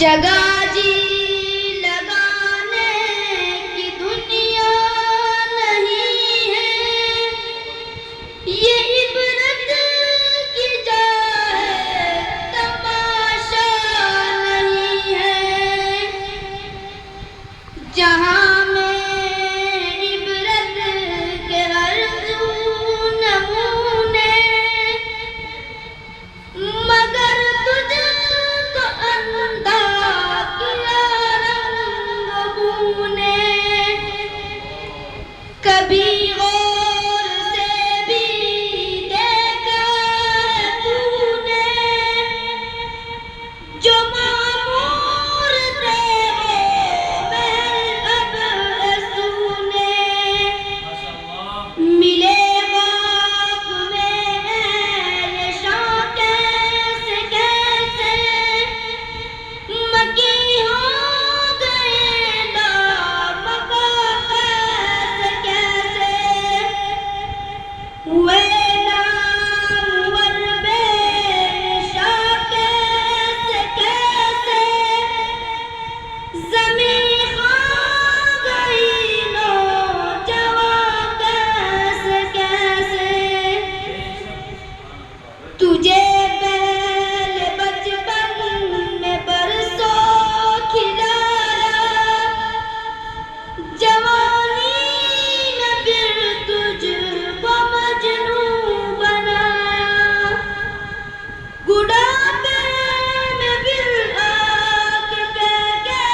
جگہ جی لگانے کی دنیا نہیں ہے، یہ عبرت کی جا ہے، تماشا نہیں ہے، جہاں میں عبرت کے ارزو نمونے، مگر تجھ کو اندھا کیا رنگ بو نے، کبھی غور سے بھی دیکھا ہے تو نے، جو معمور تھے وہ محل اب سونے، ملے خواب میں اہل شاہ کیسے کیسے، مکی ہو گئے لامکا کیسے کیسے، ہوئے نامور بے شاہ کیسے کیسے، زمین کھا گئی نوجوان کیسے کیسے، تجھے پہلے بچپن میں برسوں کھلایا، جوانی میں پھر تجھ کو مجنوں بنایا، بڑھاپے میں پھر آ کے کہہ کے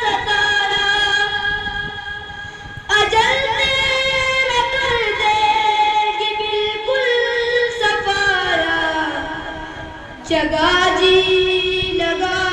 ستایا، اجل تیرا کر دے گی بالکل صفایا، جگہ جی لگا